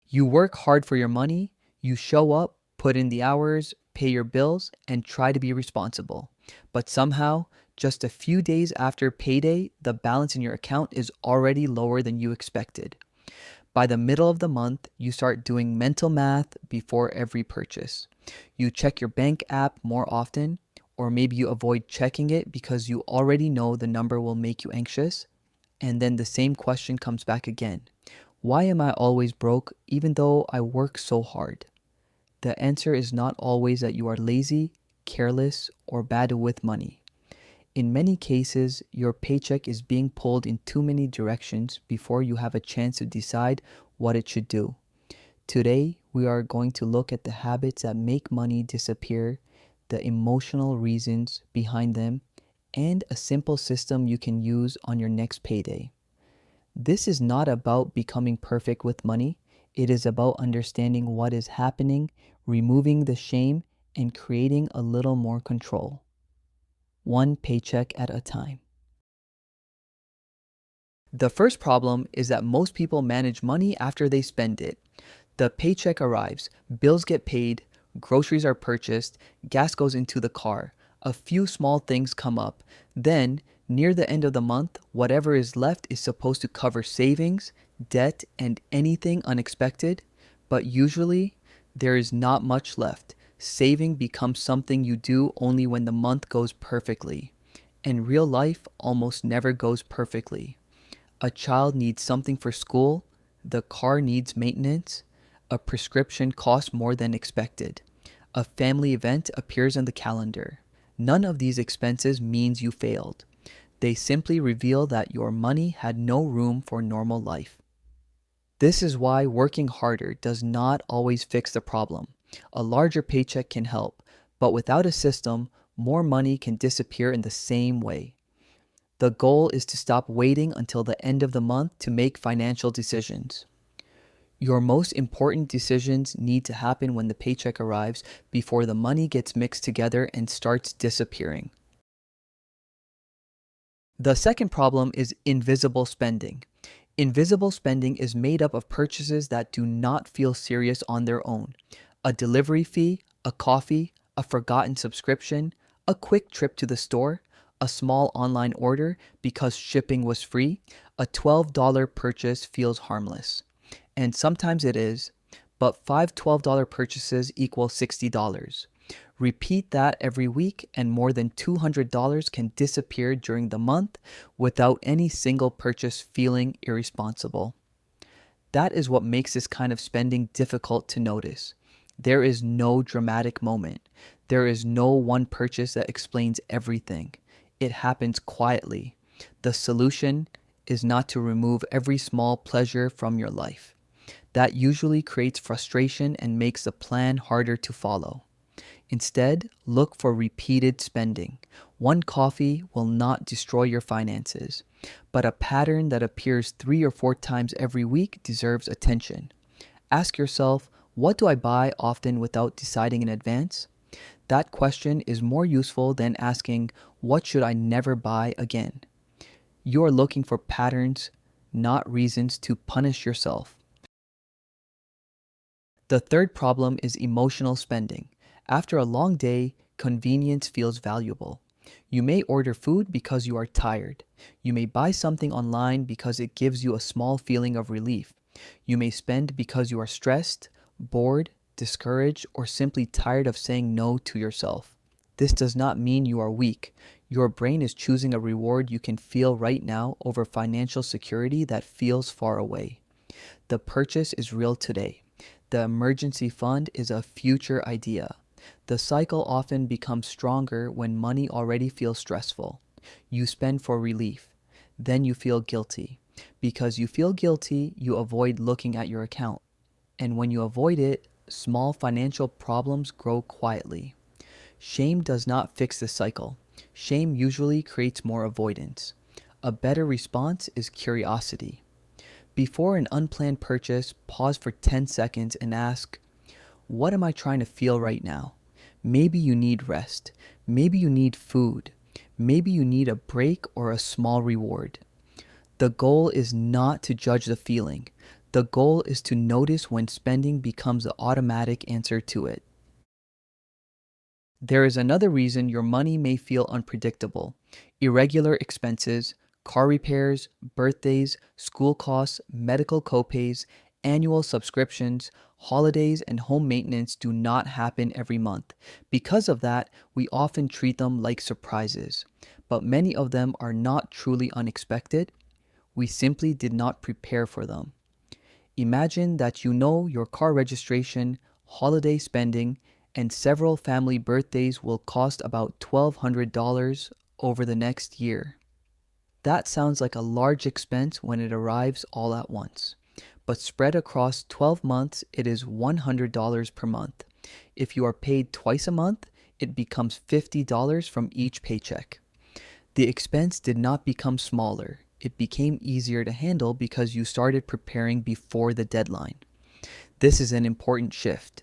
You work hard for your money, you show up, put in the hours, pay your bills, and try to be responsible. But somehow, just a few days after payday, the balance in your account is already lower than you expected. By the middle of the month, you start doing mental math before every purchase. You check your bank app more often, or maybe you avoid checking it because you already know the number will make you anxious. And then the same question comes back again. Why am I always broke even though I work so hard? The answer is not always that you are lazy, careless, or bad with money. In many cases, your paycheck is being pulled in too many directions before you have a chance to decide what it should do. Today, we are going to look at the habits that make money disappear, the emotional reasons behind them, and a simple system you can use on your next payday. This is not about becoming perfect with money. It is about understanding what is happening, removing the shame, and creating a little more control. One paycheck at a time. The first problem is that most people manage money after they spend it. The paycheck arrives, bills get paid, groceries are purchased, gas goes into the car, a few small things come up. Then, near the end of the month, whatever is left is supposed to cover savings, debt, and anything unexpected. But usually, there is not much left. Saving becomes something you do only when the month goes perfectly. And real life almost never goes perfectly. A child needs something for school, the car needs maintenance, a prescription costs more than expected, a family event appears on the calendar. None of these expenses means you failed. They simply reveal that your money had no room for normal life. This is why working harder does not always fix the problem. A larger paycheck can help, but without a system, more money can disappear in the same way. The goal is to stop waiting until the end of the month to make financial decisions. Your most important decisions need to happen when the paycheck arrives before the money gets mixed together and starts disappearing. The second problem is invisible spending. Invisible spending is made up of purchases that do not feel serious on their own. A delivery fee, a coffee, a forgotten subscription, a quick trip to the store, a small online order because shipping was free, a $12 purchase feels harmless. And sometimes it is, but five $12 purchases equal $60. Repeat that every week and more than $200 can disappear during the month without any single purchase feeling irresponsible. That is what makes this kind of spending difficult to notice. There is no dramatic moment. There is no one purchase that explains everything. It happens quietly. The solution is not to remove every small pleasure from your life. That usually creates frustration and makes the plan harder to follow. Instead, look for repeated spending. One coffee will not destroy your finances, but a pattern that appears 3 or 4 times every week deserves attention. Ask yourself, what do I buy often without deciding in advance? That question is more useful than asking, what should I never buy again? You are looking for patterns, not reasons to punish yourself. The third problem is emotional spending. After a long day, convenience feels valuable. You may order food because you are tired. You may buy something online because it gives you a small feeling of relief. You may spend because you are stressed, bored, discouraged, or simply tired of saying no to yourself. This does not mean you are weak. Your brain is choosing a reward you can feel right now over financial security that feels far away. The purchase is real today. The emergency fund is a future idea. The cycle often becomes stronger when money already feels stressful. You spend for relief. Then you feel guilty. Because you feel guilty, you avoid looking at your account. And when you avoid it, small financial problems grow quietly. Shame does not fix the cycle. Shame usually creates more avoidance. A better response is curiosity. Before an unplanned purchase, pause for 10 seconds and ask, what am I trying to feel right now? Maybe you need rest. Maybe you need food. Maybe you need a break or a small reward. The goal is not to judge the feeling. The goal is to notice when spending becomes the automatic answer to it. There is another reason your money may feel unpredictable: irregular expenses, car repairs, birthdays, school costs, medical copays, annual subscriptions, holidays, and home maintenance do not happen every month. Because of that, we often treat them like surprises. But many of them are not truly unexpected. We simply did not prepare for them. Imagine that you know your car registration, holiday spending, and several family birthdays will cost about $1,200 over the next year. That sounds like a large expense when it arrives all at once. But spread across 12 months, it is $100 per month. If you are paid twice a month, it becomes $50 from each paycheck. The expense did not become smaller. It became easier to handle because you started preparing before the deadline. This is an important shift.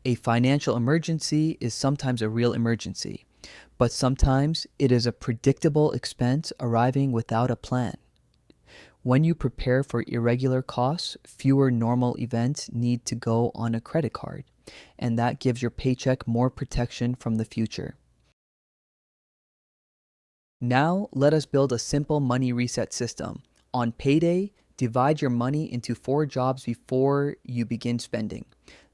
A financial emergency is sometimes a real emergency, but sometimes it is a predictable expense arriving without a plan. When you prepare for irregular costs, fewer normal events need to go on a credit card, and that gives your paycheck more protection from the future. Now, let us build a simple money reset system. On payday, divide your money into 4 jobs before you begin spending.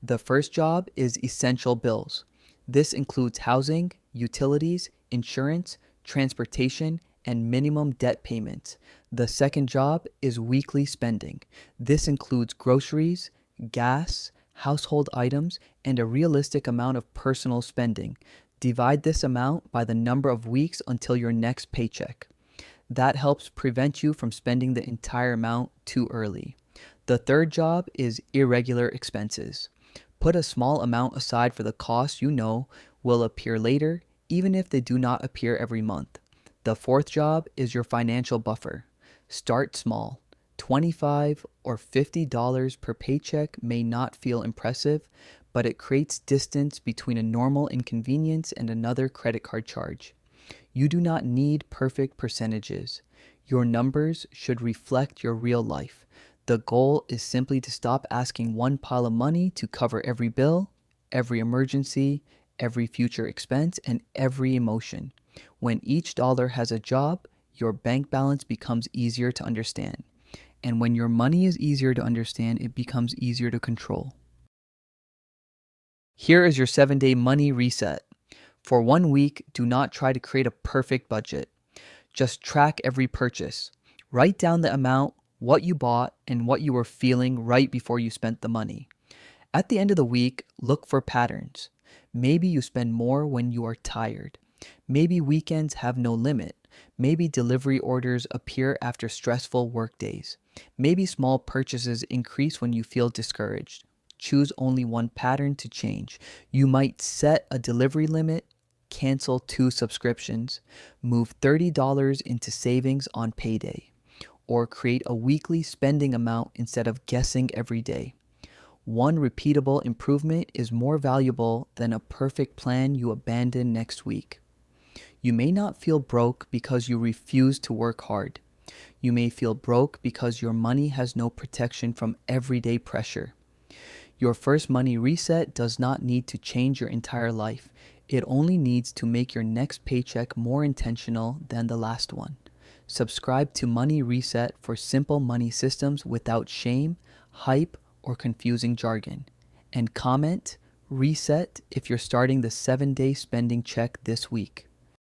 The first job is essential bills. This includes housing, utilities, insurance, transportation, and minimum debt payments. The second job is weekly spending. This includes groceries, gas, household items, and a realistic amount of personal spending. Divide this amount by the number of weeks until your next paycheck. That helps prevent you from spending the entire amount too early. The third job is irregular expenses. Put a small amount aside for the costs you know will appear later, even if they do not appear every month. The fourth job is your financial buffer. Start small. $25 or $50 per paycheck may not feel impressive, but it creates distance between a normal inconvenience and another credit card charge. You do not need perfect percentages. Your numbers should reflect your real life. The goal is simply to stop asking one pile of money to cover every bill, every emergency, every future expense, and every emotion. When each dollar has a job, your bank balance becomes easier to understand. And when your money is easier to understand, it becomes easier to control. Here is your 7-day money reset. For 1 week, do not try to create a perfect budget. Just track every purchase. Write down the amount, what you bought, and what you were feeling right before you spent the money. At the end of the week, look for patterns. Maybe you spend more when you are tired. Maybe weekends have no limit. Maybe delivery orders appear after stressful work days. Maybe small purchases increase when you feel discouraged. Choose only one pattern to change. You might set a delivery limit, cancel 2 subscriptions, move $30 into savings on payday, or create a weekly spending amount instead of guessing every day. One repeatable improvement is more valuable than a perfect plan you abandon next week. You may not feel broke because you refuse to work hard. You may feel broke because your money has no protection from everyday pressure. Your first money reset does not need to change your entire life. It only needs to make your next paycheck more intentional than the last one. Subscribe to Money Reset for simple money systems without shame, hype, or confusing jargon. And comment, reset if you're starting the 7-day spending check this week.